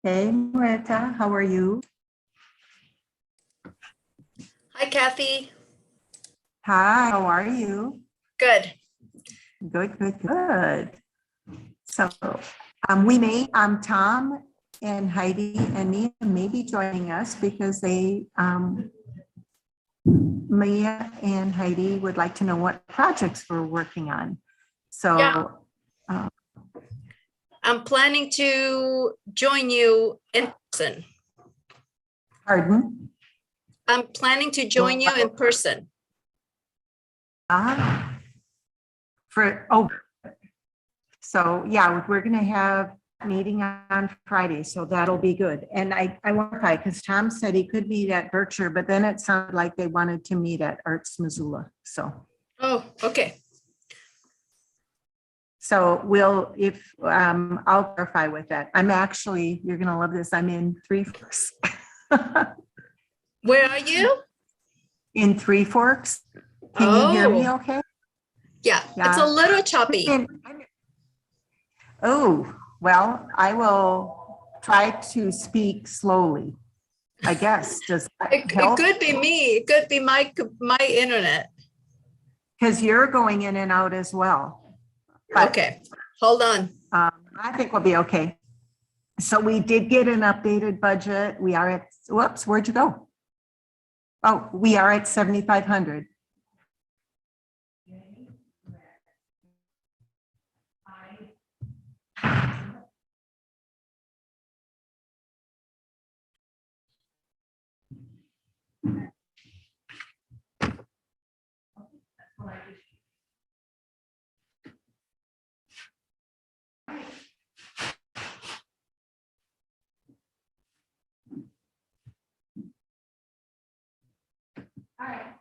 Hey, Marita, how are you? Hi, Kathy. Hi, how are you? Good. Good, good, good. So, Tom and Heidi and Mia may be joining us because Mia and Heidi would like to know what projects we're working on. So, Yeah. uh, I'm planning to join you in person. pardon? I'm planning to join you in person. Ah, so yeah, we're gonna have a meeting on Friday, so that'll be good. And I want to, because Tom said he could meet at Berkshire, but then it sounded like they wanted to meet at Arts Missoula. Oh, okay. So I'll clarify with that. You're gonna love this. I'm in Three Forks. Where are you? In Three Forks. Can you hear me Oh, okay? yeah. It's a Yeah. little choppy. Oh, well, I will try to speak slowly, I guess. Does that It help? could be me. It could be my internet. Because you're going in and out as well. But, Okay. Hold on. I think we'll be okay. So we did get an updated budget. We are at, whoops, where'd you go? Oh, we are at 7,500. All right.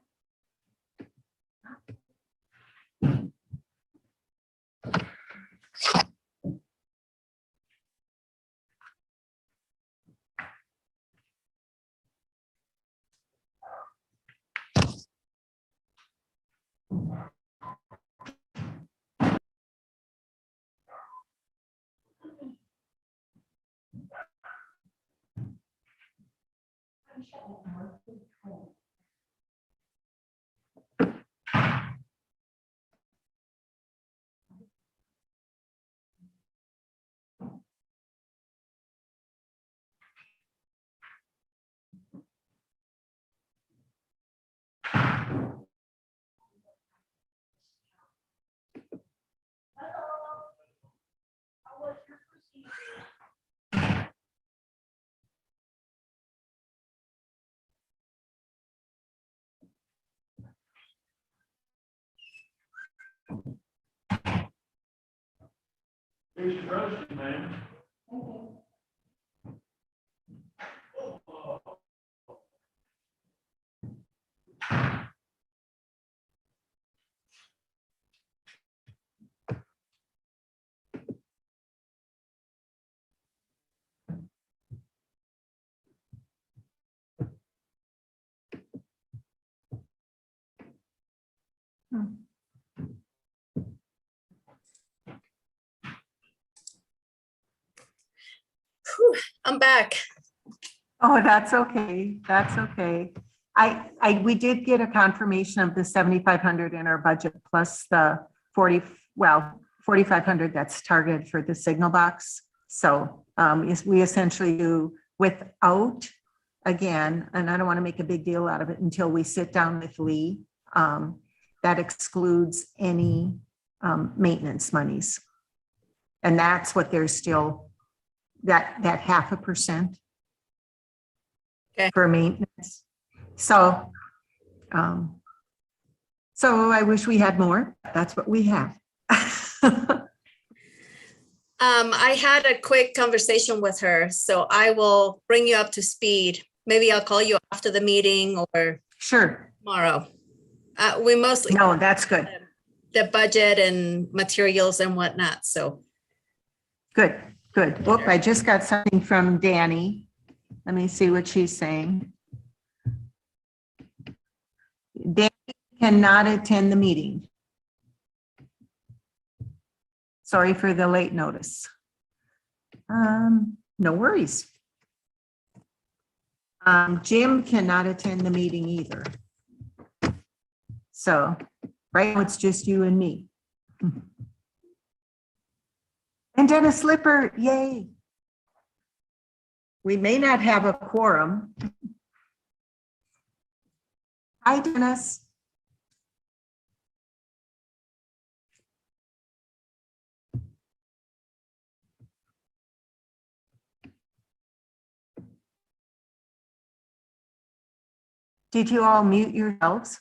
Here's your roasted, man. Whew, I'm back. Oh, that's okay. That's okay. We did get a confirmation of the 7,500 in our budget plus the 4,500 that's targeted for the signal box. So we essentially do without, again, and I don't want to make a big deal out of it until we sit down with Lee. That excludes any maintenance monies. And that's what there's still, that 0.5%. Okay. For maintenance. So I wish we had more. That's what we have. I had a quick conversation with her, so I will bring you up to speed. Maybe I'll call you after the meeting or Sure. tomorrow. We mostly No, that's good. the budget and materials and whatnot. So Good, good. Oop, I just got something from Danny. Let me see what she's saying. Danny cannot attend the meeting. Sorry for the late notice. No worries. Jim cannot attend the meeting either. So right now it's just you and me. And Dennis Slipper, yay. We may not have a quorum. Hi, Dennis. Did you all mute yourselves?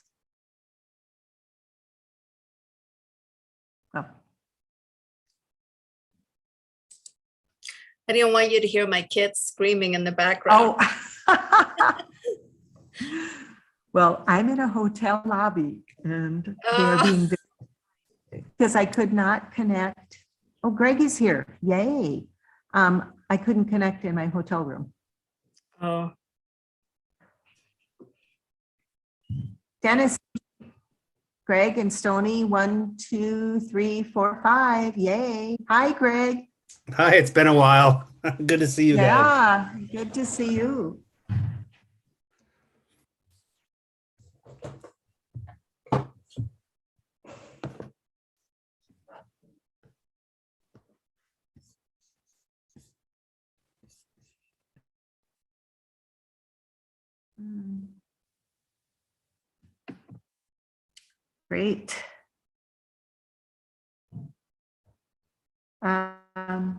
Oh. I didn't want you to hear my kids screaming in the background. Oh. Well, I'm in a hotel lobby and they're being, because I could not connect. Oh, Greg is here. Yay. I couldn't connect in my hotel room. Oh, Dennis, Greg and Stony, 1, 2, 3, 4, 5. Yay. Hi, Greg. Hi, it's been a while. Good to see you guys. Yeah, good to see you. Great.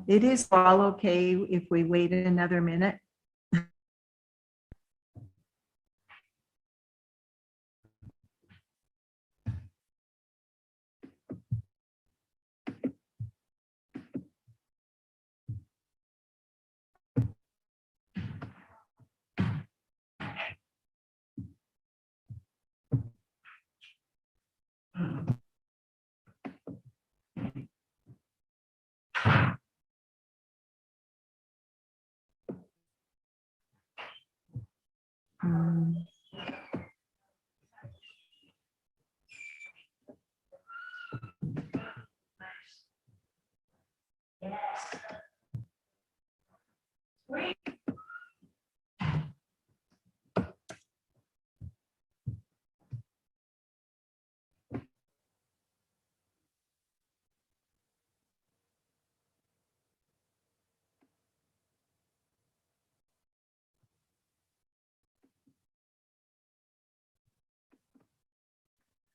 It is all okay if we wait another minute. Um,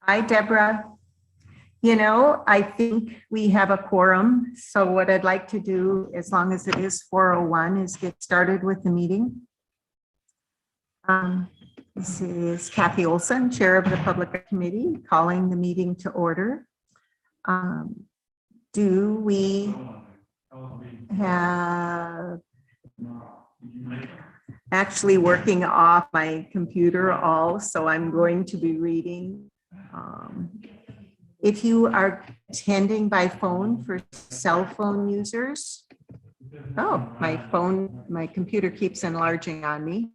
Hi, Deborah. You know, I think we have a quorum. So what I'd like to do, as long as it is 4:01, is get started with the meeting. This is Kathy Olson, Chair of the Public Committee, calling the meeting to order. Do we have actually working off my computer all, so I'm going to be reading. If you are attending by phone for cell phone users, oh, my computer keeps enlarging on me.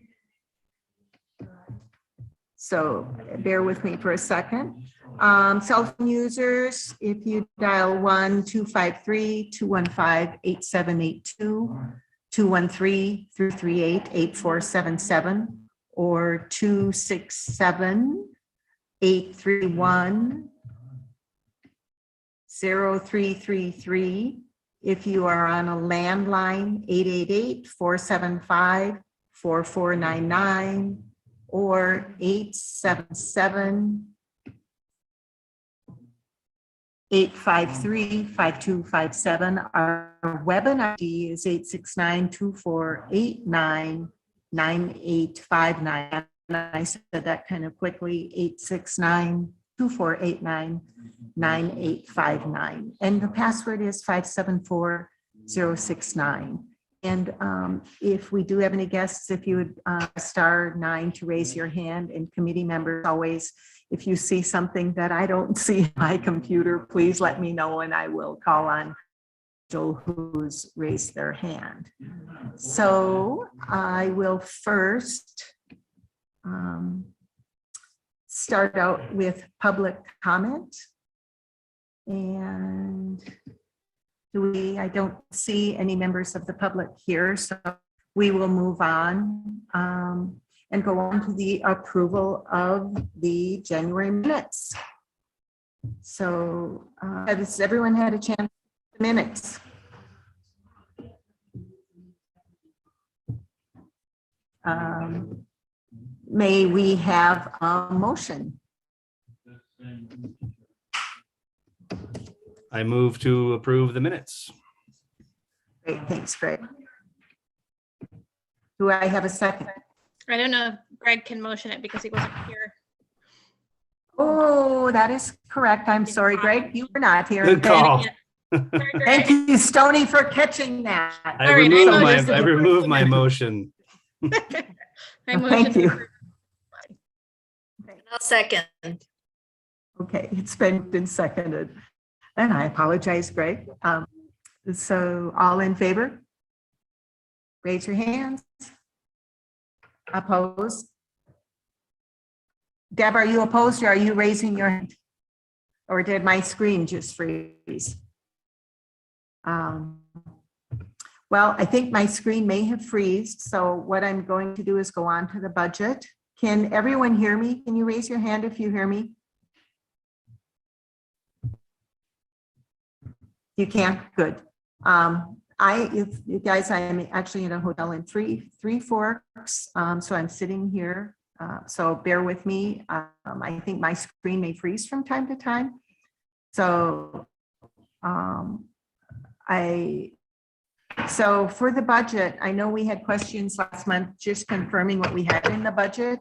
So bear with me for a second. Cell phone users, if you dial 1-253-215-8782, 213-338-8477, or 267-831-0333. If you are on a landline, 888-475-4499, or 877-853-5257. Our webinar ID is 869-2489-9859. And I said that kind of quickly, 869-2489-9859. And the password is 574069. And if we do have any guests, if you would *9 to raise your hand, and committee members always, if you see something that I don't see on my computer, please let me know and I will call on Joe who's raised their hand. So I will first start out with public comment. And I don't see any members of the public here, so we will move on. and go on to the approval of the January minutes. So has everyone had a chance to minutes? May we have a motion? I move to approve the minutes. Great, thanks, Greg. Do I have a second? I don't know if Greg can motion it because he wasn't here. Oh, that is correct. I'm sorry, Greg, you were not here. Good call. Sorry, Greg. Thank you, Stoney, for catching that. I Sorry, removed my motion. I motioned Thank to you. approve. I'll second. Okay, it's been seconded. And I apologize, Greg. So all in favor? Raise your hands. Opposed? Deb, are you opposed or are you raising your hand? Or did my screen just freeze? Well, I think my screen may have freezed. So what I'm going to do is go on to the budget. Can everyone hear me? Can you raise your hand if you hear me? You can? Good. If you guys, I am actually in a hotel in Three Forks. So I'm sitting here. So bear with me. I think my screen may freeze from time to time. So so for the budget, I know we had questions last month, just confirming what we had in the budget.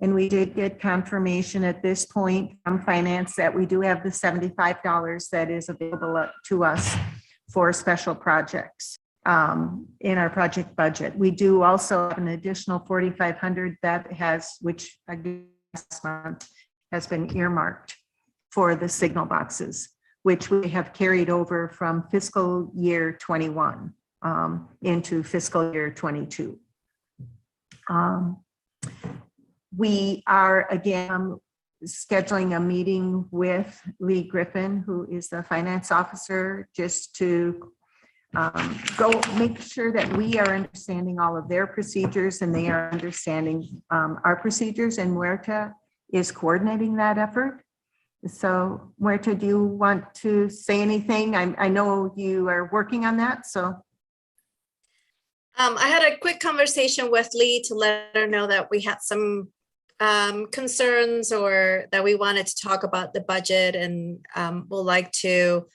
And we did get confirmation at this point from finance that we do have the $75 that is available to us for special projects in our project budget. We do also have an additional $4,500 that which I guess last month has been earmarked for the signal boxes, which we have carried over from fiscal year 21 into fiscal year 22. We are again scheduling a meeting with Lee Griffin, who is the finance officer, just to go make sure that we are understanding all of their procedures and they are understanding our procedures, and Muerta is coordinating that effort. So Muerta, do you want to say anything? I know you are working on that, so. I had a quick conversation with Lee to let her know that we had some concerns or that we wanted to talk about the budget, and we'll like to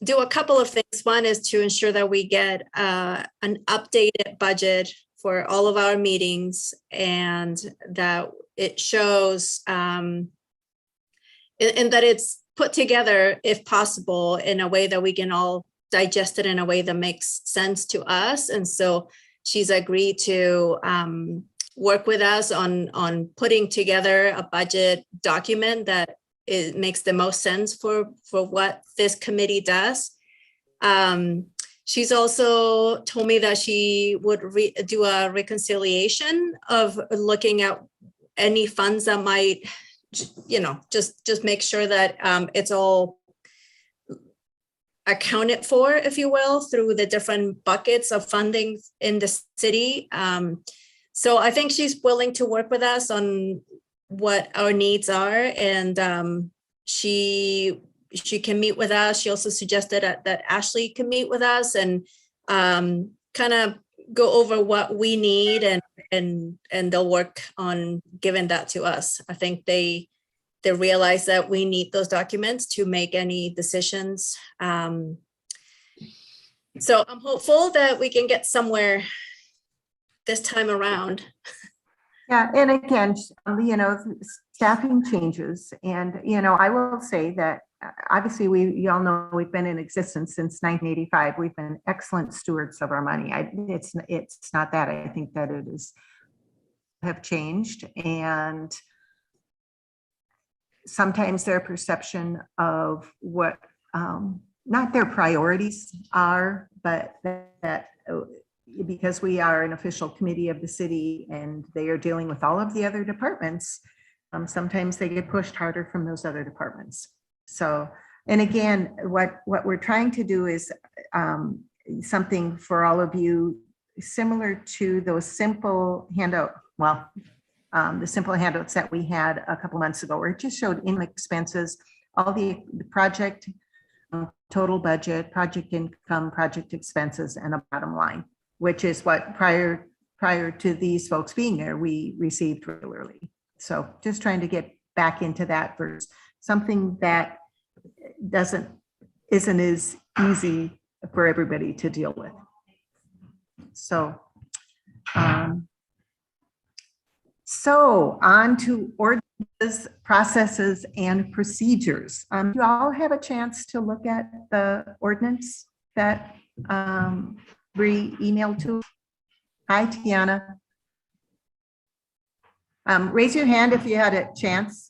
do a couple of things. One is to ensure that we get an updated budget for all of our meetings, and that it shows and that it's put together, if possible, in a way that we can all digest it in a way that makes sense to us. And so she's agreed to work with us on putting together a budget document that it makes the most sense for what this committee does. She's also told me that she would do a reconciliation of looking at any funds that might, just make sure that it's all accounted for, if you will, through the different buckets of funding in the city. So I think she's willing to work with us on what our needs are, and she can meet with us. She also suggested that Ashley can meet with us and kind of go over what we need, and they'll work on giving that to us. I think they realize that we need those documents to make any decisions. So I'm hopeful that we can get somewhere this time around. Yeah, and again, staffing changes, and I will say that obviously you all know we've been in existence since 1985. We've been excellent stewards of our money. It's not that. I think that it is have changed, and sometimes their perception of what not their priorities are, but that because we are an official committee of the city and they are dealing with all of the other departments, sometimes they get pushed harder from those other departments. So, and again, what we're trying to do is something for all of you similar to those simple handout, the simple handouts that we had a couple months ago, where it just showed in expenses, all the project total budget, project income, project expenses, and a bottom line, which is what prior to these folks being there, we received regularly. So just trying to get back into that versus something that isn't as easy for everybody to deal with. So, so on to ordinances, processes, and procedures. Do you all have a chance to look at the ordinance that Bree emailed to? Hi, Tiana. Raise your hand if you had a chance.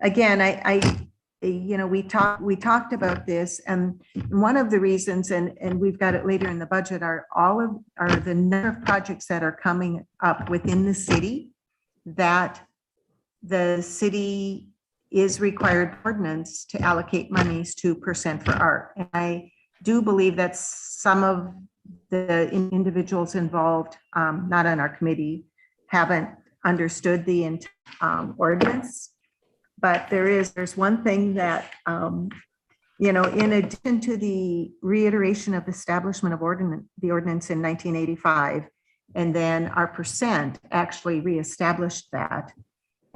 Again, we talked about this, and one of the reasons, and we've got it later in the budget, are the number of projects that are coming up within the city that the city is required ordinance to allocate monies to % for art. And I do believe that some of the individuals involved, not on our committee, haven't understood the ordinance. But there's one thing that, in addition to the reiteration of the establishment of the ordinance in 1985, and then our % actually reestablished that.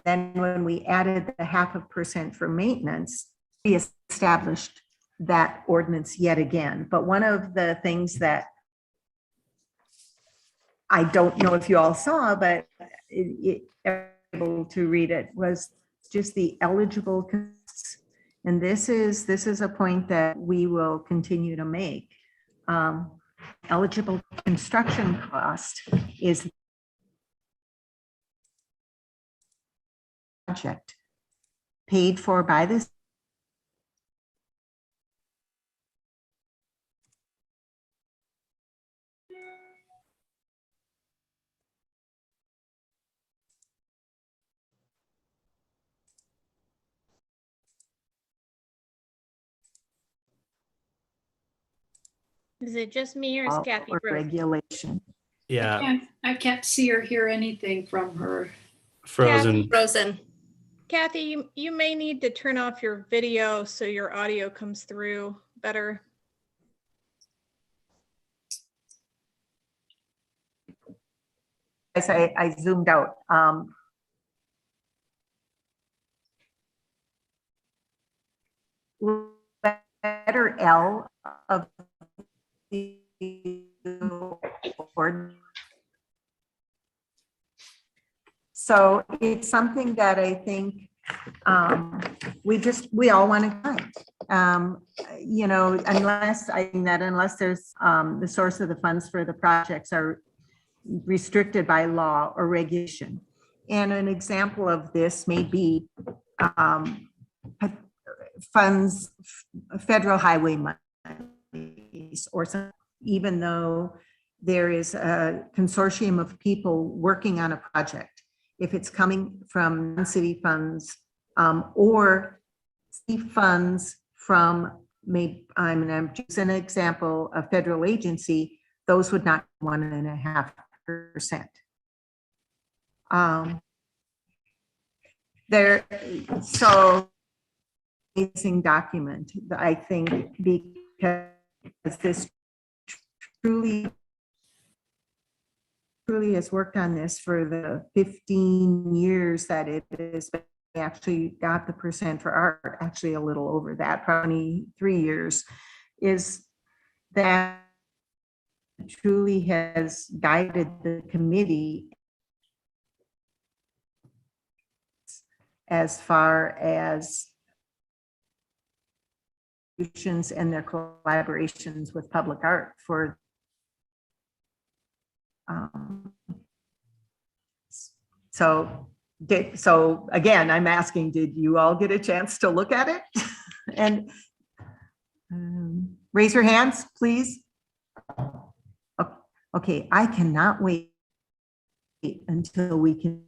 Then when we added the 0.5% for maintenance, we established that ordinance yet again. But one of the things that I don't know if you all saw, but able to read it, was just the eligible costs. And this is a point that we will continue to make. Eligible construction cost is project paid for by this Is it just me or is Kathy or frozen? regulation. Yeah, I can't see or hear anything from her. frozen. Frozen. Kathy, you may need to turn off your video so your audio comes through better. As I zoomed out. Letter L of the ordinance. So it's something that I think we all want to find. Unless there's the source of the funds for the projects are restricted by law or regulation. And an example of this may be funds, federal highway monies, or some, even though there is a consortium of people working on a project, if it's coming from city funds or city funds from, I'm just an example, a federal agency, those would not be 1.5%. So amazing document, I think, because this truly has worked on this for the 15 years that it has been. Actually got the % for art, actually a little over that, 23 years, is that truly has guided the committee as far as institutions and their collaborations with public art for so again, I'm asking, did you all get a chance to look at it? And raise your hands, please. Okay, I cannot wait until we can.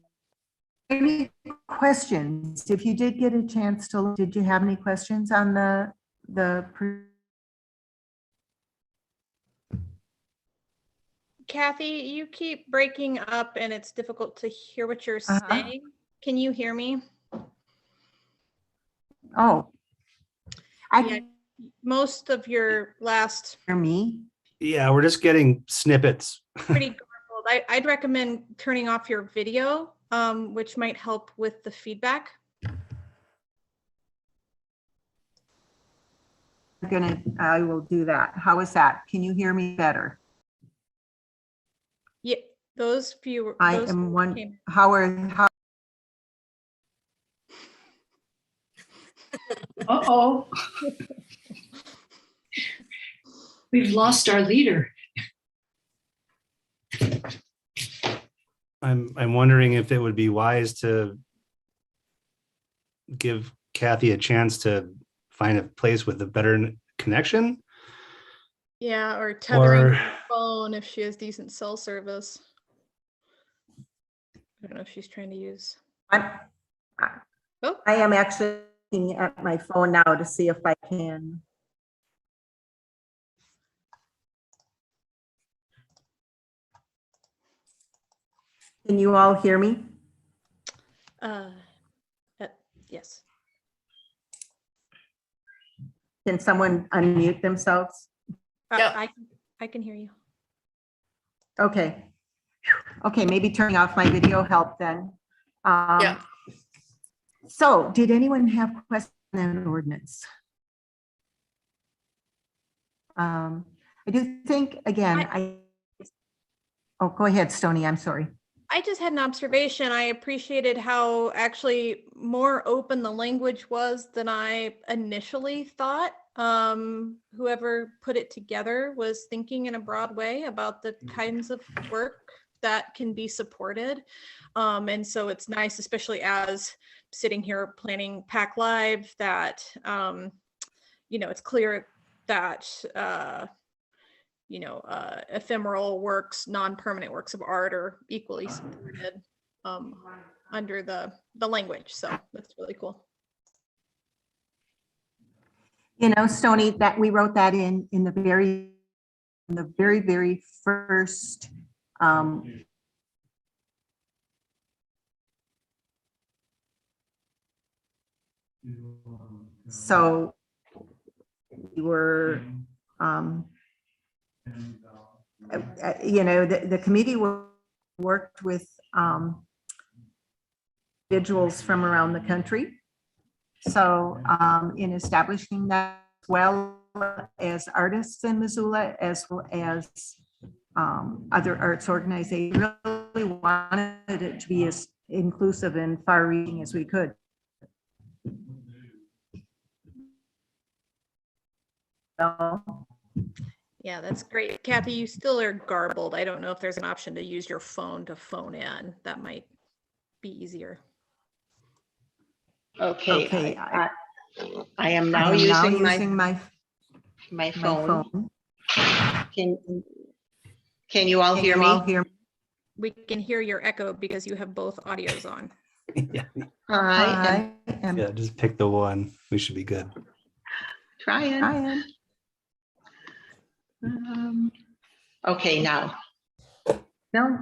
Any questions? If you did get a chance to, did you have any questions on the Kathy, you keep breaking up and it's difficult to hear what you're Uh-huh. saying. Can you hear me? Oh. I Yeah. can Most of your last hear me. Yeah, we're just getting snippets. pretty garbled. I'd recommend turning off your video, which might help with the feedback. I will do that. How is that? Can you hear me better? Yeah, those few. I those am one, came- how are, Uh-oh. We've lost our leader. I'm wondering if it would be wise to give Kathy a chance to find a place with a better connection. Yeah, or tethering Or- to the phone if she has decent cell service. I don't know if she's trying to use. I'm- Oh, I am actually looking at my phone now to see if I can. Can you all hear me? uh, yes. Can someone unmute themselves? Yep. I can hear you. Okay. Okay, maybe turning off my video helped then. Yeah. So did anyone have questions on the ordinance? I do think, again, oh, go ahead, Stony, I'm sorry. I just had an observation. I appreciated how actually more open the language was than I initially thought. Whoever put it together was thinking in a broad way about the kinds of work that can be supported. And so it's nice, especially as sitting here planning PAC Live, that, it's clear that, ephemeral works, non-permanent works of art are equally supported under the language. So that's really cool. Stony, that we wrote that in the very first so we were the committee worked with individuals from around the country. So in establishing that, as well as artists in Missoula, as well as other arts organizations, really wanted it to be as inclusive and far-reaching as we could. Yeah, that's great. Kathy, you still are garbled. I don't know if there's an option to use your phone to phone in. That might be easier. Okay, I I am am now using my my phone. phone. Can you all Can hear you me? all hear me? We can hear your echo because you have both audios on. Yeah, I am I am yeah, just pick the one. We should be good. trying. trying. Okay, now No,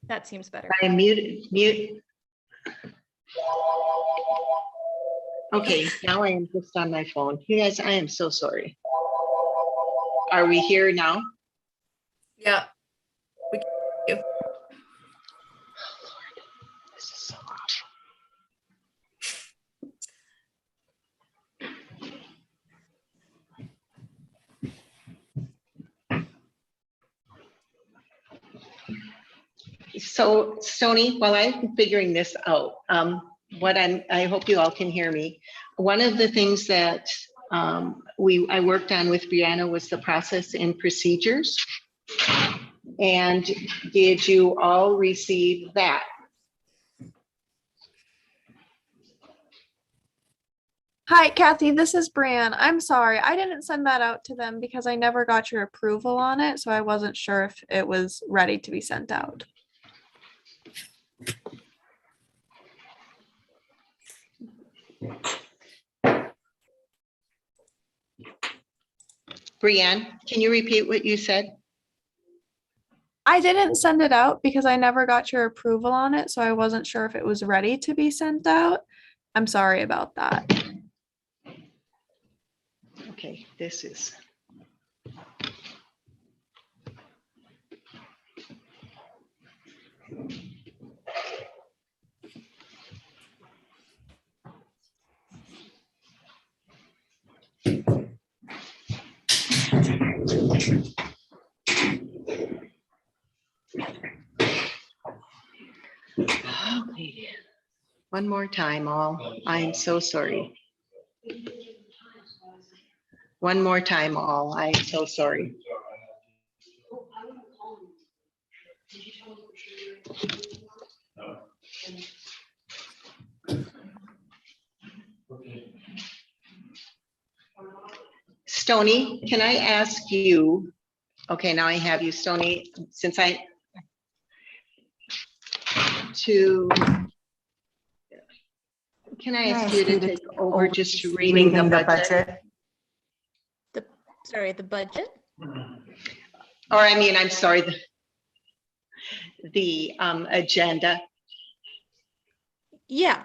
That seems better. I am mute. Okay, now I am just on my phone. You guys, I am so sorry. Are we here now? Yeah. This is so awful. So Stony, while I'm figuring this out, I hope you all can hear me. One of the things that I worked on with Brianna was the process and procedures. And did you all receive that? Hi, Kathy, this is Brian. I'm sorry, I didn't send that out to them because I never got your approval on it, so I wasn't sure if it was ready to be sent out. Brianne, can you repeat what you said? I didn't send it out because I never got your approval on it, so I wasn't sure if it was ready to be sent out. I'm sorry about that. Okay, this is. Okay. One more time, all. I am so sorry. One more time, all. I am so sorry. Stony, can I ask you, okay, now I have you, Stony, since can I ask you to take over just reading the budget? Sorry, the budget? Or I mean, I'm sorry, the agenda. Yeah,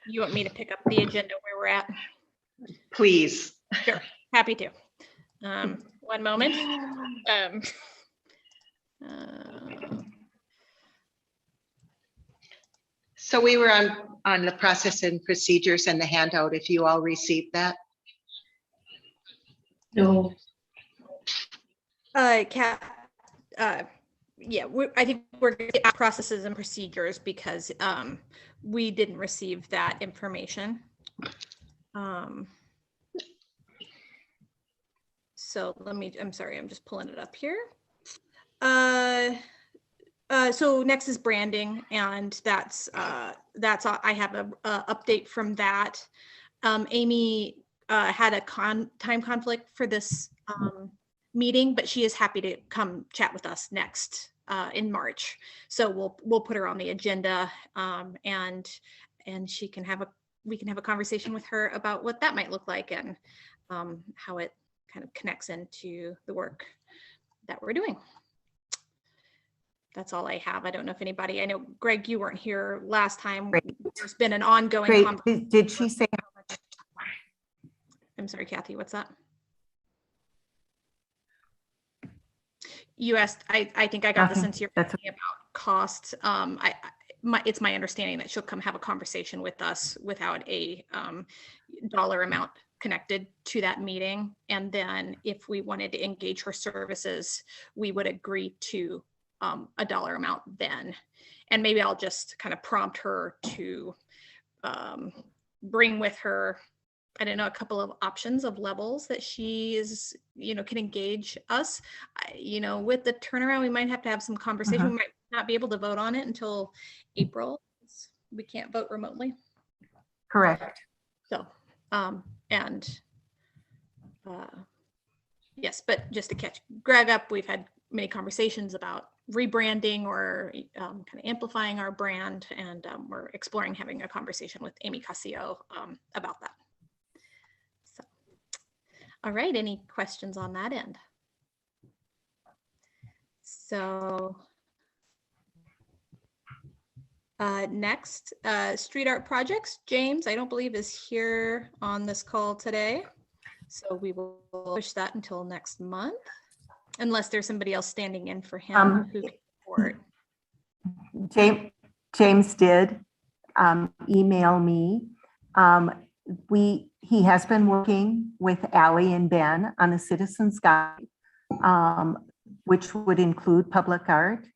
you want me to pick up the agenda where we're at? Please. Sure, happy to. One moment. So we were on the process and procedures and the handout, if you all received that. No, Kat, yeah, I think we're gonna get processes and procedures because we didn't receive that information. So I'm sorry, I'm just pulling it up here. So next is branding, and that's I have a update from that. Amy had a time conflict for this meeting, but she is happy to come chat with us next in March. So we'll put her on the agenda, and we can have a conversation with her about what that might look like and how it kind of connects into the work that we're doing. That's all I have. I don't know if anybody, I know Greg, you weren't here last time. Great. There's been an ongoing Great. Did she say how much? I'm sorry, Kathy, what's that? You asked, I think I got the Nothing. sense you're That's asking about costs. It's my understanding that she'll come have a conversation with us without a dollar amount connected to that meeting. And then if we wanted to engage her services, we would agree to a dollar amount then. And maybe I'll just kind of prompt her to bring with her, I don't know, a couple of options of levels that she is, can engage us. With the turnaround, we might have to have some conversation. We might not be able to vote on it until April. We can't vote remotely. Correct. So, yes, but just to catch Greg up, we've had many conversations about rebranding or kind of amplifying our brand, and we're exploring having a conversation with Amy Casio about that. So, all right, any questions on that end? So next, street art projects. James, I don't believe is here on this call today. So we will push that until next month, unless there's somebody else standing in for him who can support. James did email me. He has been working with Allie and Ben on a citizen's guide, which would include public art.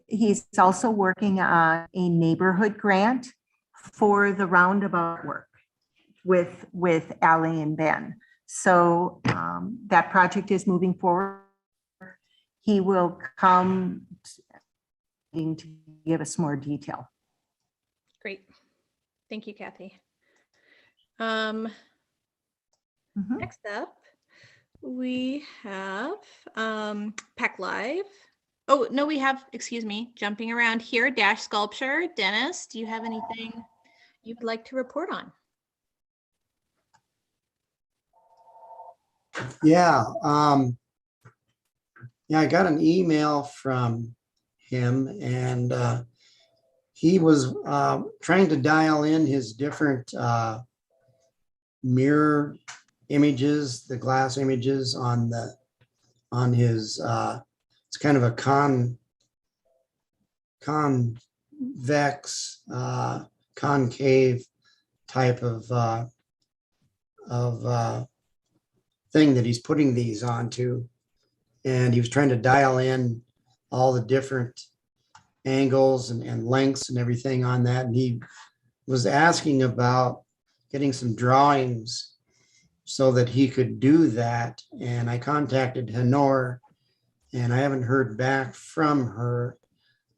He's also working on a neighborhood grant for the roundabout work with Allie and Ben. So that project is moving forward. He will come to give us more detail. Great. Thank you, Kathy. Next up, we have Pack Live. Oh, no, we have, excuse me, jumping around here, Dash Sculpture. Dennis, do you have anything you'd like to report on? Yeah. Yeah, I got an email from him and he was trying to dial in his different mirror images, the glass images on his it's kind of a convex concave type of thing that he's putting these onto. And he was trying to dial in all the different angles and lengths and everything on that. And he was asking about getting some drawings so that he could do that. And I contacted Honor and I haven't heard back from her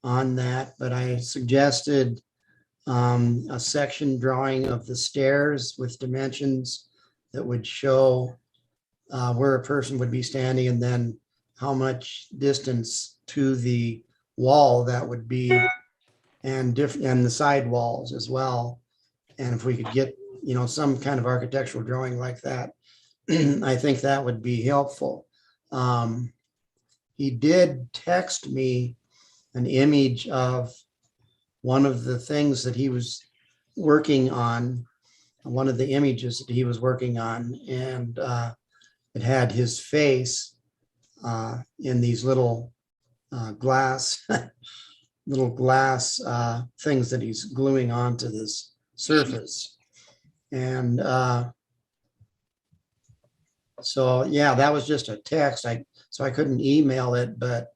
on that, but I suggested a section drawing of the stairs with dimensions that would show where a person would be standing and then how much distance to the wall that would be and the side walls as well. And if we could get, some kind of architectural drawing like that, I think that would be helpful. He did text me an image of one of the things that he was working on, one of the images that he was working on, and it had his face in these little glass things that he's gluing onto this surface. And so, yeah, that was just a text. So I couldn't email it, but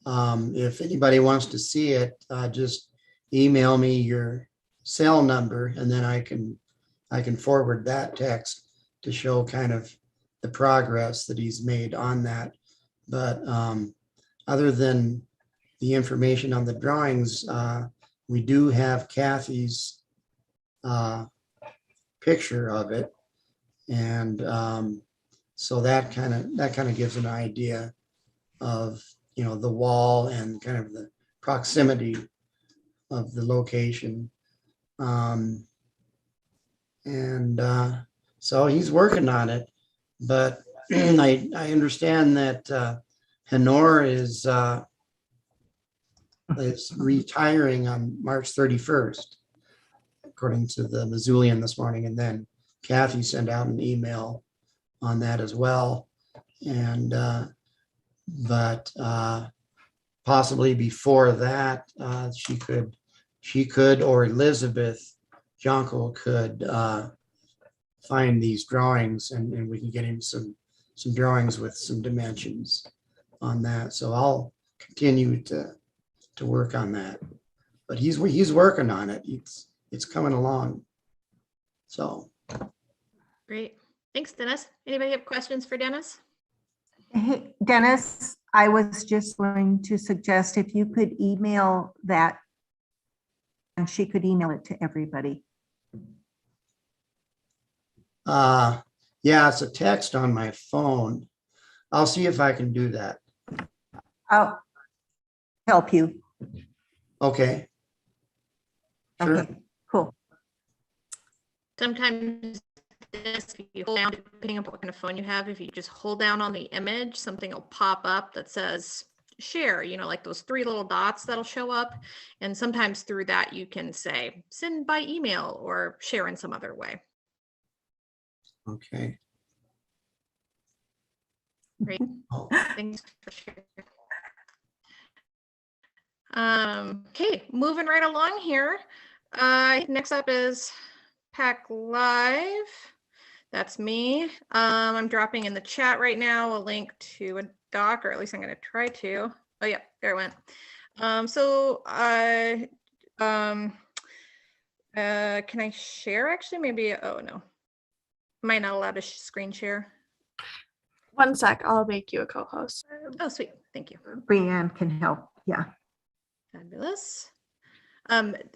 if anybody wants to see it, just email me your cell number and then I can forward that text to show kind of the progress that he's made on that. But other than the information on the drawings, we do have Kathy's picture of it. And so that kind of gives an idea of, the wall and kind of the proximity of the location. So he's working on it, but I understand that Honor is retiring on March 31st, according to the Missoulian this morning. And then Kathy sent out an email on that as well. And but possibly before that, she could, or Elizabeth Jonko could find these drawings and we can get him some drawings with some dimensions on that. So I'll continue to work on that, but he's working on it. It's coming along. So. Great. Thanks, Dennis. Anybody have questions for Dennis? Hey, Dennis, I was just going to suggest if you could email that and she could email it to everybody. Yeah, it's a text on my phone. I'll see if I can do that. I'll help you. Okay. Sure. Okay, cool. Sometimes if you hold down, depending on what kind of phone you have, if you just hold down on the image, something will pop up that says share, like those 3 little dots that'll show up. And sometimes through that, you can say send by email or share in some other way. Okay. Great. Oh, Thanks for sharing. Okay, moving right along here. Next up is Pack Live. That's me. I'm dropping in the chat right now a link to a doc, or at least I'm going to try to. Oh yeah, there it went. Can I share actually? Maybe. Oh no, am I not allowed to screen share? 1 sec, I'll make you a co-host. Oh sweet, thank you. Brianne can help. Yeah. Fabulous.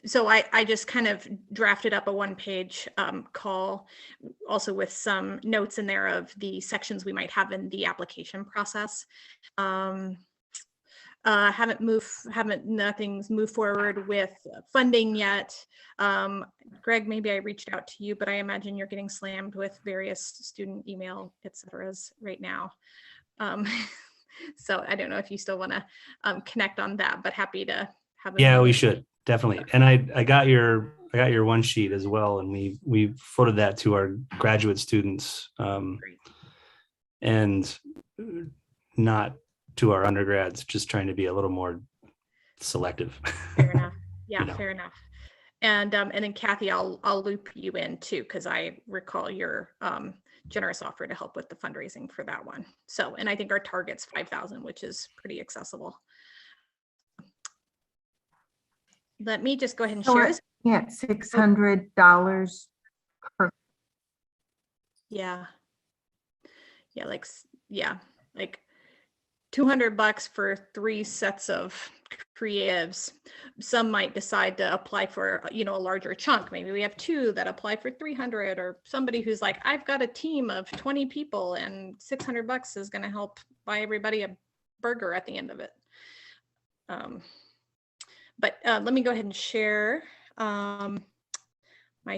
So I just kind of drafted up a 1-page call, also with some notes in there of the sections we might have in the application process. Nothing's moved forward with funding yet. Greg, maybe I reached out to you, but I imagine you're getting slammed with various student email, et cetera, right now. So I don't know if you still want to connect on that, but happy to have. Yeah, we should definitely. And I got your one sheet as well, and we forwarded that to our graduate students, and not to our undergrads. Just trying to be a little more selective. Fair enough. Yeah, You know. fair enough. And then Kathy, I'll loop you in too, because I recall your generous offer to help with the fundraising for that one. So, and I think our target's 5,000, which is pretty accessible. Let me just go ahead and So share we're this. at $600 per. Yeah. Yeah, like $200 for 3 sets of creatives. Some might decide to apply for, a larger chunk. Maybe we have 2 that apply for 300, or somebody who's like, I've got a team of 20 people and $600 is going to help buy everybody a burger at the end of it. But let me go ahead and share my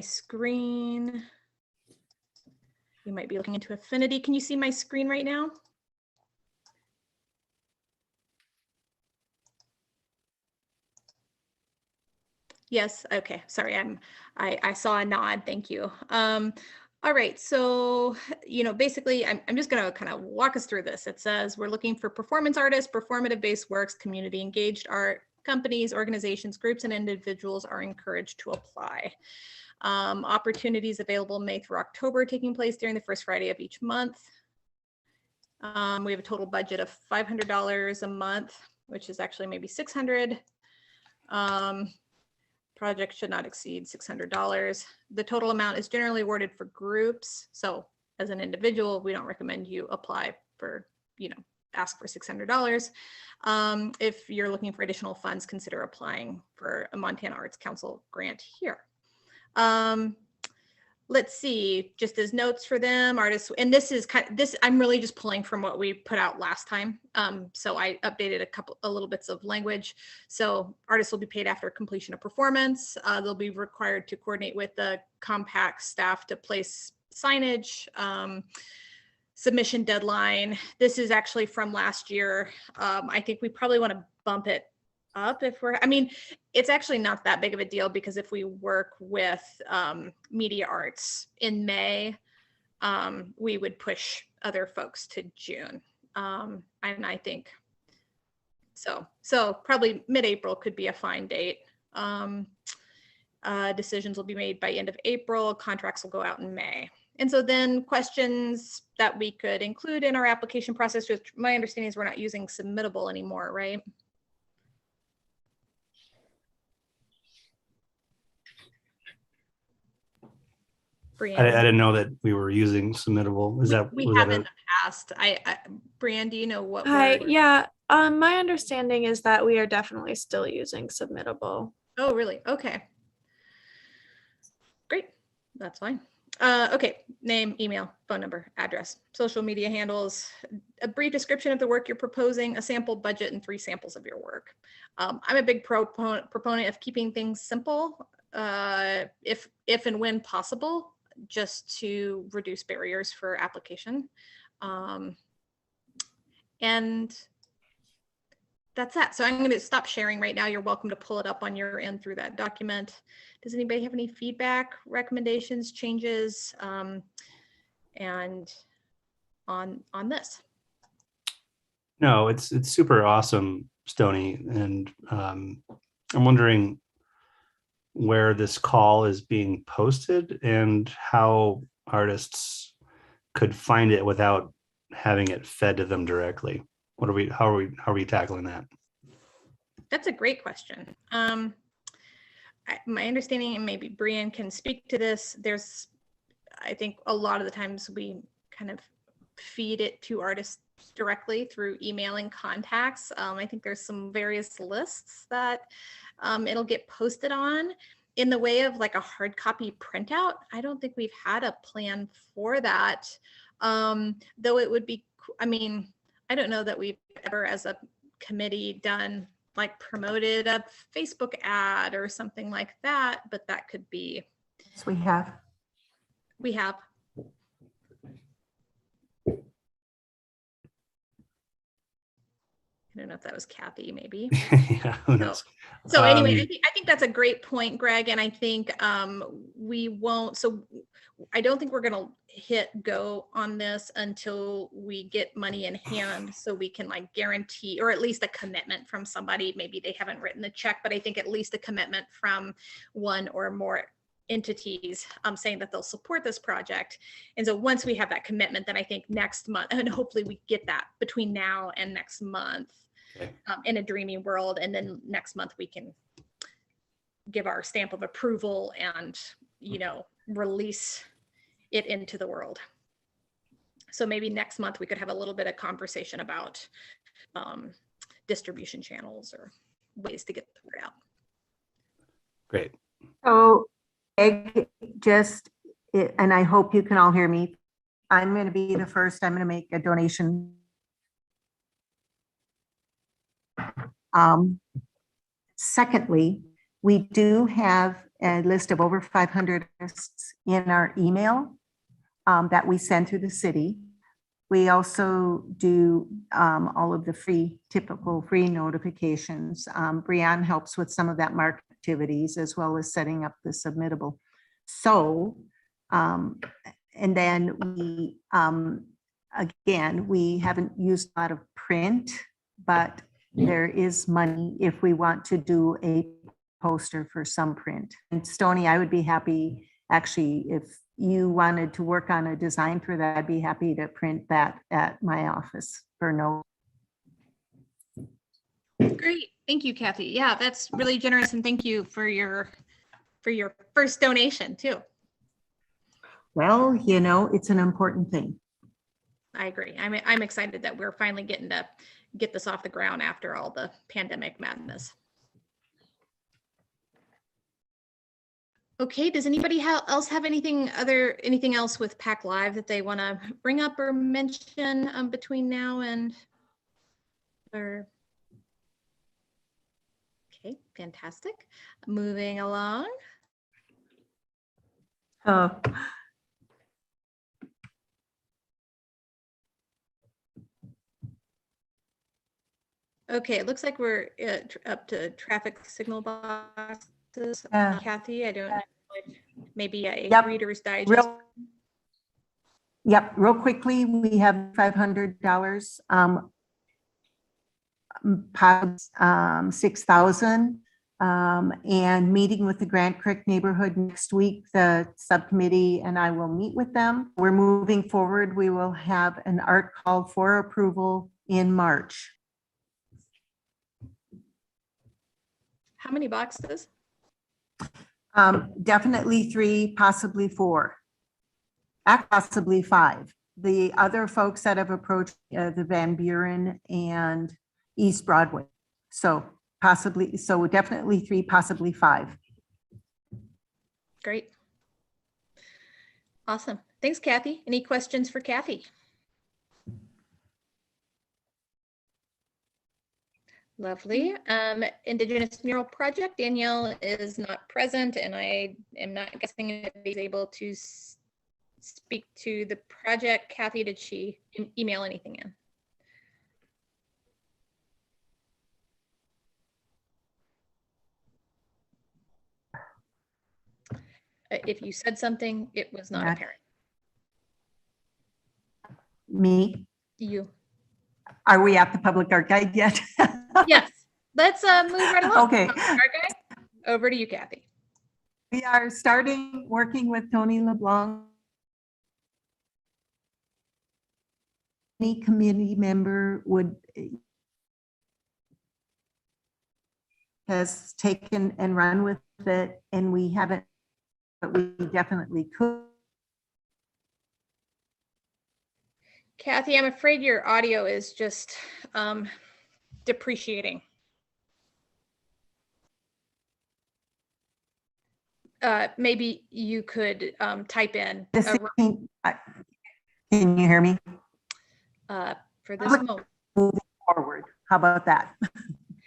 screen. You might be looking into Affinity. Can you see my screen right now? Yes. Okay. Sorry. I saw a nod. Thank you. All right. So, basically I'm just going to kind of walk us through this. It says we're looking for performance artists, performative based works, community engaged art. Companies, organizations, groups, and individuals are encouraged to apply. Opportunities available May through October, taking place during the first Friday of each month. We have a total budget of $500 a month, which is actually maybe $600. Project should not exceed $600. The total amount is generally awarded for groups. So as an individual, we don't recommend you apply for, ask for $600. If you're looking for additional funds, consider applying for a Montana Arts Council grant here. Let's see, just as notes for them, artists, and this is I'm really just pulling from what we put out last time. So I updated a little bits of language. So artists will be paid after completion of performance. They'll be required to coordinate with the Compact staff to place signage. Submission deadline. This is actually from last year. I think we probably want to bump it up it's actually not that big of a deal, because if we work with Media Arts in May, we would push other folks to June. And I think so probably mid-April could be a fine date. Decisions will be made by end of April. Contracts will go out in May. And so then questions that we could include in our application process, which my understanding is we're not using submittable anymore, right? I didn't know that we were using submittable. We have in the past. Brianne, do you know what? Hi, yeah. My understanding is that we are definitely still using submittable. Oh, really? Okay. Great. That's fine. Okay. Name, email, phone number, address, social media handles, a brief description of the work you're proposing, a sample budget, and 3 samples of your work. I'm a big proponent of keeping things simple, if and when possible, just to reduce barriers for application. And that's that. So I'm going to stop sharing right now. You're welcome to pull it up on your end through that document. Does anybody have any feedback, recommendations, changes, and on this? No, it's super awesome, Stony. And I'm wondering where this call is being posted and how artists could find it without having it fed to them directly. How are we tackling that? That's a great question. My understanding, and maybe Brianne can speak to this, I think a lot of the times we kind of feed it to artists directly through emailing contacts. I think there's some various lists that it'll get posted on. In the way of like a hard copy printout, I don't think we've had a plan for that. Though it would be, I don't know that we've ever as a committee done like promoted a Facebook ad or something like that, but that could be. Yes, we have. We have. don't know if that was Kathy, maybe. Yeah, who knows? So anyway, Um, I think that's a great point, Greg. And I think we won't, so I don't think we're gonna hit go on this until we get money in hand so we can like guarantee, or at least a commitment from somebody. Maybe they haven't written the check, but I think at least a commitment from one or more entities saying that they'll support this project. And so once we have that commitment, then I think next month, and hopefully we get that between now and next month. Okay. In a dreamy world, and then next month we can give our stamp of approval and, you know, release it into the world. So maybe next month we could have a little bit of conversation about distribution channels or ways to get the word out. Great. So Egg, and I hope you can all hear me. I'm going to be the first. I'm going to make a donation. Secondly, we do have a list of over 500 lists in our email that we send through the city. We also do all of the typical free notifications. Brianne helps with some of that market activities as well as setting up the submittable. So, and then we, again, we haven't used a lot of print, but there is money if we want to do a poster for some print. And Stony, I would be happy, actually, if you wanted to work on a design for that, I'd be happy to print that at my office for no. Great, thank you, Kathy. Yeah, that's really generous, and thank you for your first donation too. Well, you know, it's an important thing. I agree. I'm excited that we're finally getting to get this off the ground after all the pandemic madness. Okay, does anybody else have anything else with PAC Live that they want to bring up or mention between now and or? Okay, fantastic. Moving along. Okay, it looks like we're up to traffic signal boxes. Yeah. Kathy, I don't know, maybe a Yep. Reader's Digest. Real quickly, we have $500, possibly 6,000, and meeting with the Grant Creek neighborhood next week. The subcommittee and I will meet with them. We're moving forward. We will have an art call for approval in March. How many boxes? Definitely 3, possibly 4, possibly 5. The other folks that have approached the Van Buren and East Broadway. So definitely 3, possibly 5. Great. Awesome. Thanks, Kathy. Any questions for Kathy? Lovely. Indigenous Mural Project, Danielle is not present, and I am not guessing if he's able to speak to the project. Kathy, did she email anything in? If you said something, it was not apparent. Me? You. Are we at the public art guide yet? Yes. Let's move right along. Okay. Okay. Over to you, Kathy. We are starting working with Tony LeBlanc. Any community member has taken and run with it, and we haven't, but we definitely could. Kathy, I'm afraid your audio is just depreciating. Maybe you could type in Can you hear me? for this moment. Moving forward. How about that?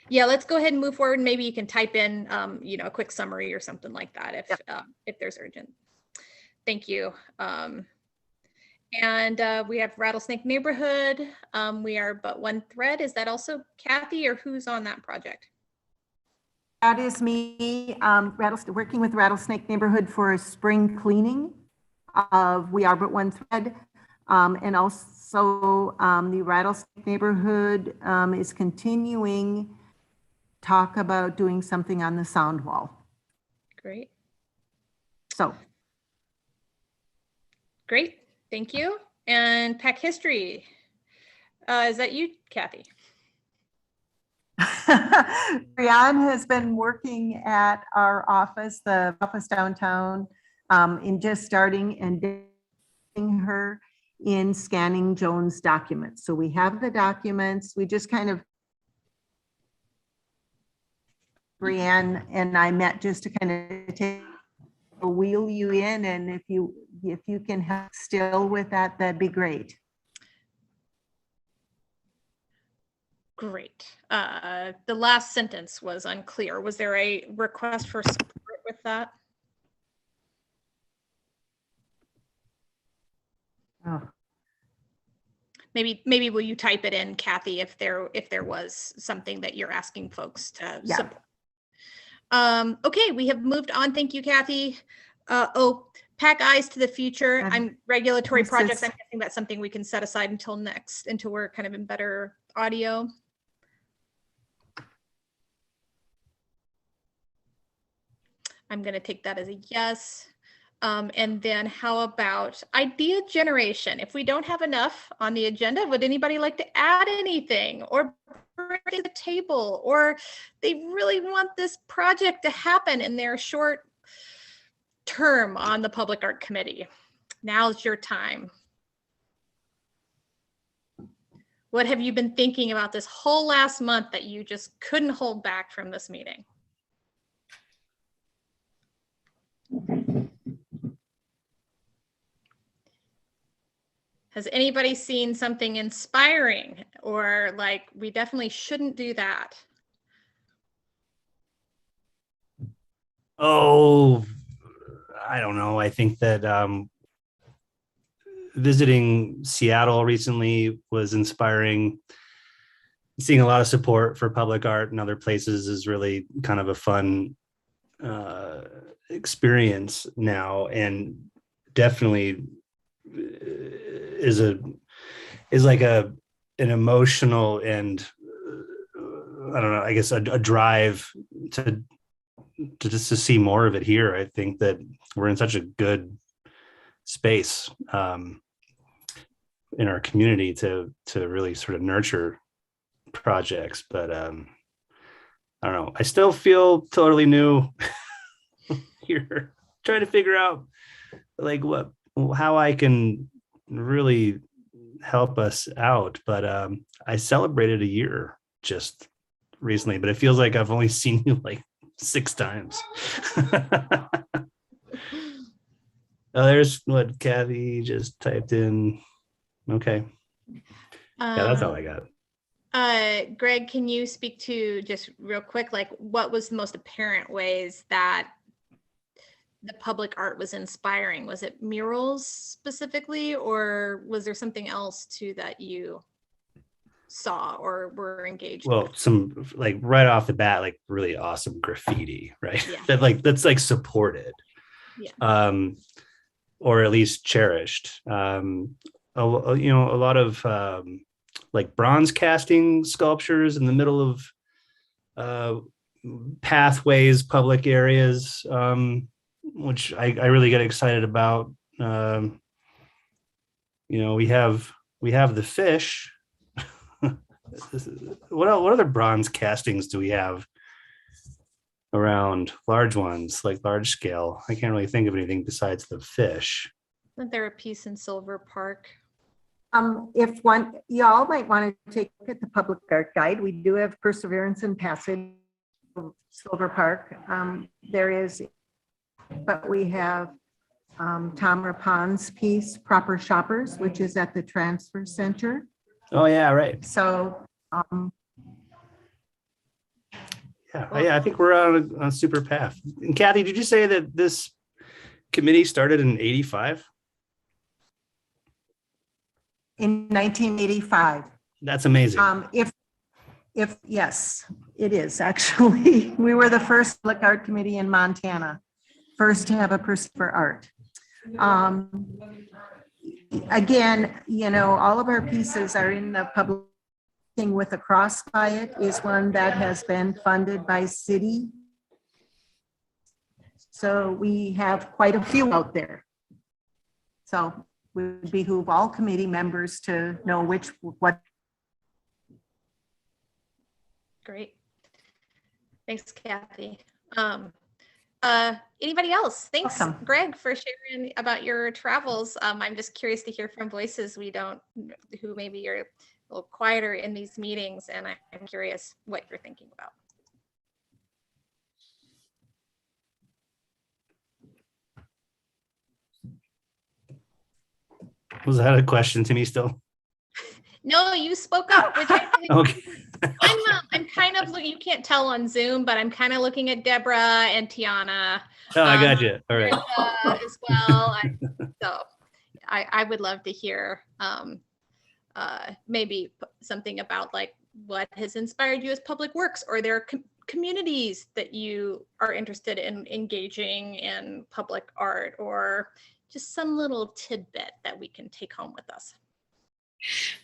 Yeah, let's go ahead and move forward. Maybe you can type in, a quick summary or something like that if there's urgent. Thank you. And we have Rattlesnake Neighborhood. We are But One Thread. Is that also Kathy, or who's on that project? That is me, working with Rattlesnake Neighborhood for a spring cleaning of We Are But One Thread. And also the Rattlesnake Neighborhood is continuing talk about doing something on the sound wall. Great. So. Great. Thank you. And Pack History. Is that you, Kathy? Brianne has been working at our office, the office downtown, in just starting and doing her in scanning Joan's documents. So we have the documents. We just kind of, Brianne and I met just to kind of take wheel you in, and if you can help still with that, that'd be great. Great. The last sentence was unclear. Was there a request for support with that? Oh. Maybe will you type it in, Kathy, if there was something that you're asking folks to Yeah. support. Okay, we have moved on. Thank you, Kathy. Pack Eyes to the Future. Regulatory this projects. is- I'm guessing that's something we can set aside until we're kind of in better audio. I'm going to take that as a yes. And then how about idea generation? If we don't have enough on the agenda, would anybody like to add anything or bring it to the table, or they really want this project to happen in their short term on the Public Art Committee? Now's your time. What have you been thinking about this whole last month that you just couldn't hold back from this meeting? Has anybody seen something inspiring, or like, we definitely shouldn't do that? Oh, I don't know. I think that visiting Seattle recently was inspiring. Seeing a lot of support for public art in other places is really kind of a fun experience now, and definitely is like an emotional and I don't know, I guess a drive to just to see more of it here. I think that we're in such a good space in our community to really sort of nurture projects, but I don't know, I still feel totally new here, trying to figure out like how I can really help us out. But I celebrated a year just recently, but it feels like I've only seen you like 6 times. Oh, there's what Kathy just typed in. Okay. Yeah, that's all I got. Greg, can you speak to, just real quick, like what was the most apparent ways that the public art was inspiring? Was it murals specifically, or was there something else too that you saw or were engaged Well, with? some like right off the bat, like really awesome graffiti, right? Yeah. that's like supported. Yeah. Or at least cherished. A lot of like bronze casting sculptures in the middle of pathways, public areas, which I really get excited about. We have the fish. What other bronze castings do we have around, large ones, like large scale? I can't really think of anything besides the fish. Isn't there a piece in Silver Park? If y'all might want to take a look at the public art guide, we do have Perseverance and Passage, Silver Park. There is, but we have Tamara Pond's piece, Proper Shoppers, which is at the transfer center. Oh yeah, right. So Yeah, I think we're on a super path. And Kathy, did you say that this committee started in '85? in 1985. That's amazing. Yes, it is actually. We were the first public art committee in Montana, first to have a person for art. Again, all of our pieces are in the public. Thing with a cross by it is one that has been funded by city. So we have quite a few out there. So we would behoove all committee members to know what. Great. Thanks, Kathy. Anybody else? Thanks, Awesome. Greg, for sharing about your travels. I'm just curious to hear from voices who maybe you're a little quieter in these meetings, and I'm curious what you're thinking about. Was that a question to me still? No, you spoke up, which I really Okay. I'm kind of you can't tell on Zoom, but I'm kind of looking at Deborah and Tiana. Oh, I got you. All right. As well. So I would love to hear maybe something about like what has inspired you as public works, or there are communities that you are interested in engaging in public art, or just some little tidbit that we can take home with us.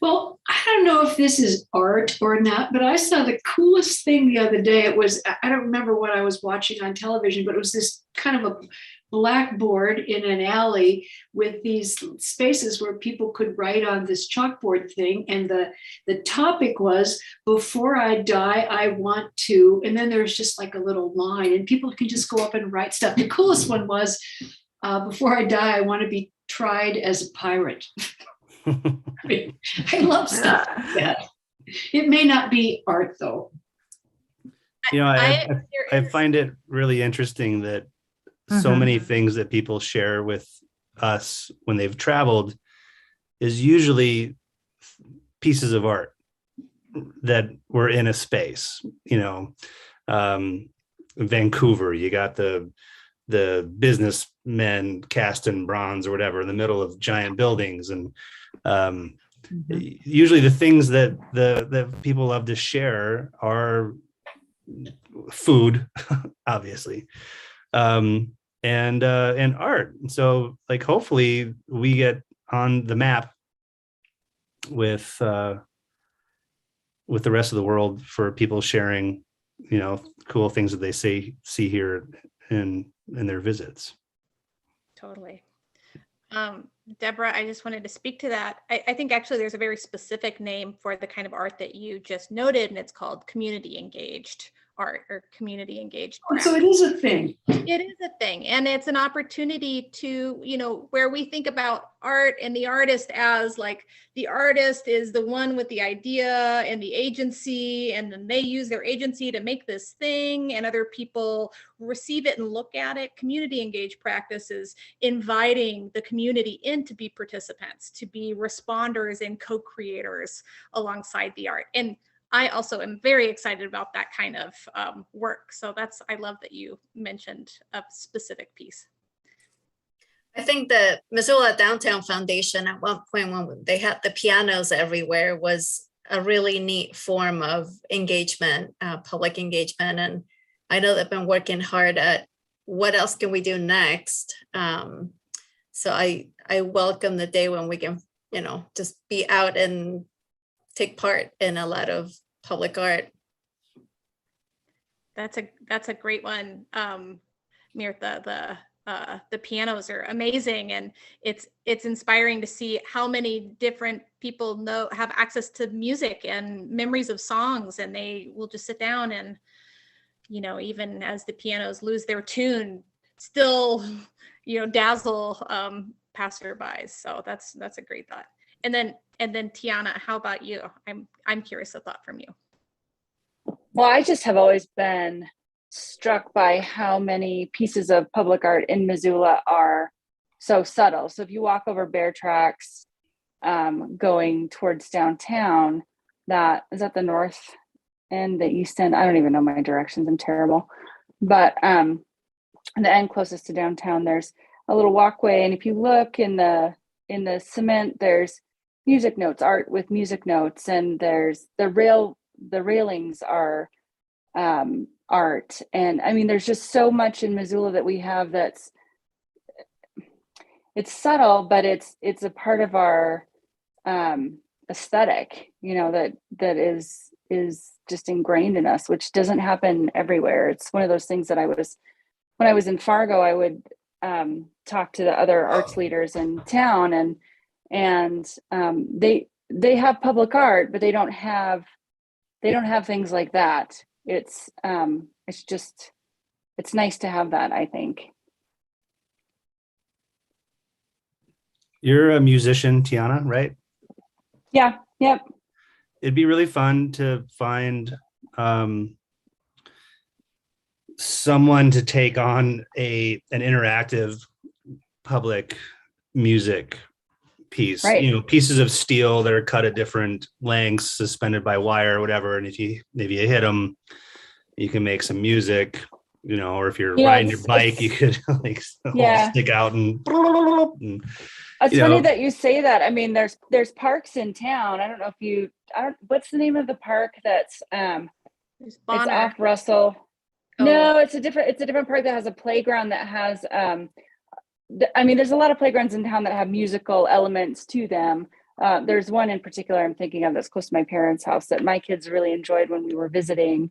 Well, I don't know if this is art or not, but I saw the coolest thing the other day. It was, I don't remember what I was watching on television, but it was this kind of a blackboard in an alley with these spaces where people could write on this chalkboard thing. And the topic was, before I die, I want to, and then there's just like a little line and people can just go up and write stuff. The coolest one was, before I die, I want to be tried as a pirate. I love stuff like that. It may not be art though. I find it really interesting that so many things that people share with us when they've traveled is usually pieces of art that were in a space. Vancouver, you got the businessmen cast in bronze or whatever in the middle of giant buildings, and usually the things that the people love to share are food, obviously, and art. So like hopefully we get on the map with the rest of the world for people sharing cool things that they see here in their visits. Totally. Deborah, I just wanted to speak to that. I think actually there's a very specific name for the kind of art that you just noted, and it's called community engaged art or community engaged. So it is a thing. It is a thing. And it's an opportunity to, where we think about art and the artist as like the artist is the one with the idea and the agency, and then they use their agency to make this thing and other people receive it and look at it. Community engaged practices inviting the community in to be participants, to be responders and co-creators alongside the art. And I also am very excited about that kind of work. So I love that you mentioned a specific piece. I think the Missoula Downtown Foundation at one point when they had the pianos everywhere was a really neat form of engagement, public engagement. And I know they've been working hard at what else can we do next. So I welcome the day when we can, just be out and take part in a lot of public art. That's a great one. Mirtha, the pianos are amazing, and it's inspiring to see how many different people have access to music and memories of songs, and they will just sit down and, even as the pianos lose their tune, still, dazzle passerbys. So that's a great thought. And then Tiana, how about you? I'm curious a thought from you. Well, I just have always been struck by how many pieces of public art in Missoula are so subtle. So if you walk over Bear Tracks going towards downtown, is that the north end, the east end? I don't even know my directions. I'm terrible. But the end closest to downtown, there's a little walkway. And if you look in the cement, there's music notes, art with music notes, and there's the railings are art. And I mean, there's just so much in Missoula that we have that's, it's subtle, but it's a part of our aesthetic, you know, that is just ingrained in us, which doesn't happen everywhere. It's one of those things that when I was in Fargo, I would talk to the other arts leaders in town, and they have public art, but they don't have things like that. It's nice to have that, I think. You're a musician, Tiana, right? Yeah. Yep. It'd be really fun to find someone to take on an interactive public music piece. Right. You know, pieces of steel that are cut at different lengths, suspended by wire or whatever. And if you hit them, you can make some music. You know, or if you're riding your bike, you could like stick out and. It's funny that you say that. I mean, there's parks in town. I don't know if what's the name of the park that's it's off Russell. Oh. No, it's a different park that has a playground that has I mean, there's a lot of playgrounds in town that have musical elements to them. There's one in particular I'm thinking of that's close to my parents' house that my kids really enjoyed when we were visiting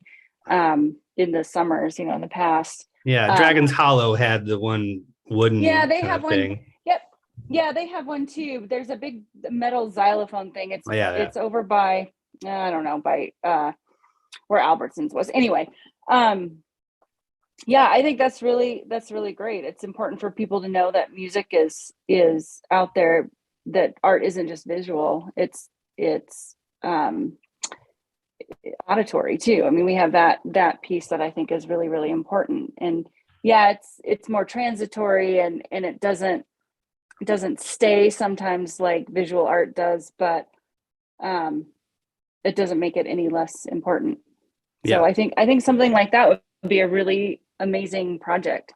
in the summers, you know, in the past. Yeah, Dragon's Hollow had the one wooden they have one thing. Yep. Yeah, they have one too. There's a big metal xylophone thing. It's over by I don't know, by where Albertsons was. Anyway, yeah, I think that's really great. It's important for people to know that music is out there, that art isn't just visual. It's auditory too. I mean, we have that piece that I think is really, really important. And yeah, it's more transitory and it doesn't stay sometimes like visual art does, but it doesn't make it any less important. Yeah. So I think something like that would be a really amazing project.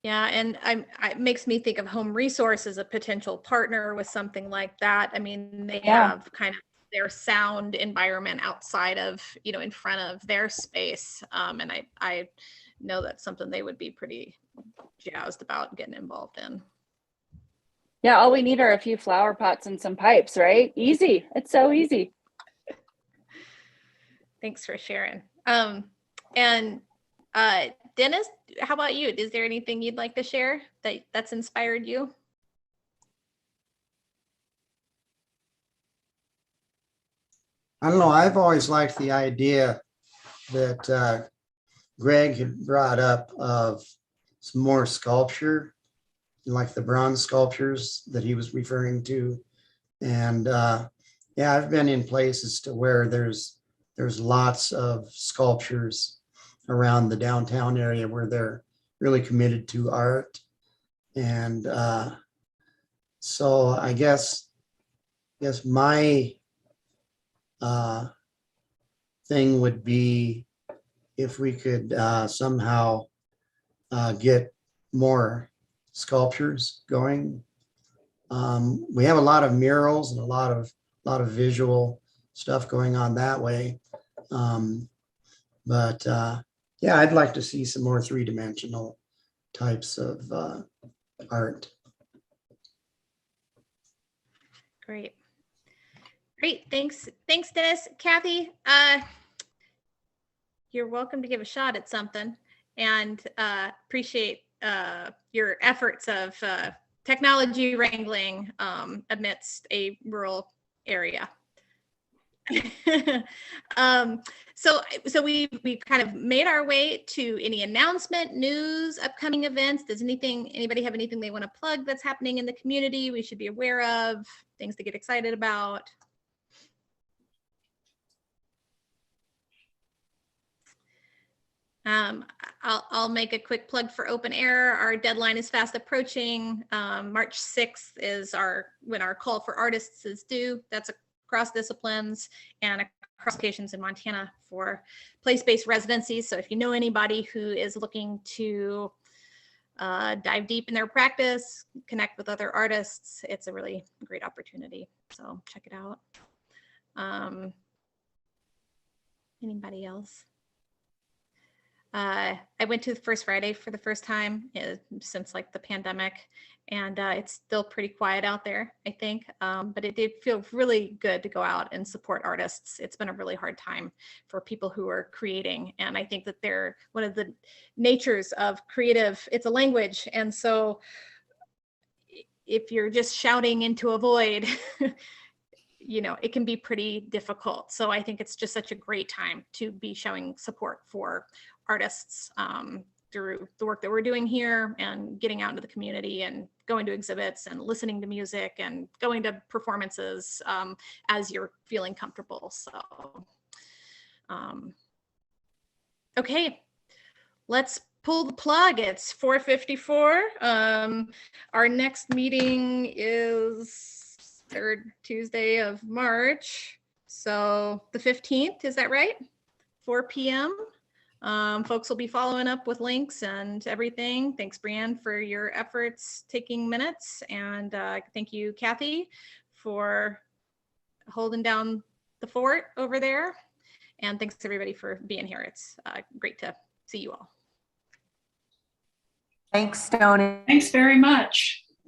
Yeah, and it makes me think of Home Resource as a potential partner with something like that. I mean, they have kind of their sound environment outside of, you know, in front of their space. And I know that's something they would be pretty jazzed about getting involved in. Yeah, all we need are a few flower pots and some pipes, right? Easy. It's so easy. Thanks for sharing. And Dennis, how about you? Is there anything you'd like to share that's inspired you? I don't know. I've always liked the idea that Greg had brought up of some more sculpture, like the bronze sculptures that he was referring to. And yeah, I've been in places to where there's lots of sculptures around the downtown area where they're really committed to art. And so I guess my thing would be if we could somehow get more sculptures going. We have a lot of murals and a lot of visual stuff going on that way. But yeah, I'd like to see some more three-dimensional types of art. Great. Thanks, Dennis. Kathy, you're welcome to give a shot at something, and appreciate your efforts of technology wrangling amidst a rural area. So we kind of made our way to any announcement, news, upcoming events. Does anybody have anything they want to plug that's happening in the community we should be aware of, things to get excited about? I'll make a quick plug for open air. Our deadline is fast approaching. March 6th is when our call for artists is due. That's across disciplines and across locations in Montana for place-based residencies. So if you know anybody who is looking to dive deep in their practice, connect with other artists. It's a really great opportunity. So check it out. Anybody else? I went to the First Friday for the first time since like the pandemic, and it's still pretty quiet out there, I think. But it did feel really good to go out and support artists. It's been a really hard time for people who are creating. And I think that they're one of the natures of creative, it's a language. And so if you're just shouting into a void, you know, it can be pretty difficult. So I think it's just such a great time to be showing support for artists through the work that we're doing here and getting out into the community and going to exhibits and listening to music and going to performances as you're feeling comfortable. So, okay, let's pull the plug. It's 4:54. Our next meeting is third Tuesday of March. So the 15th, is that right? 4 p.m. Folks will be following up with links and everything. Thanks, Brianne, for your efforts taking minutes. And thank you, Kathy, for holding down the fort over there. And thanks everybody for being here. It's great to see you all. Thanks, Stoney. Thanks very much.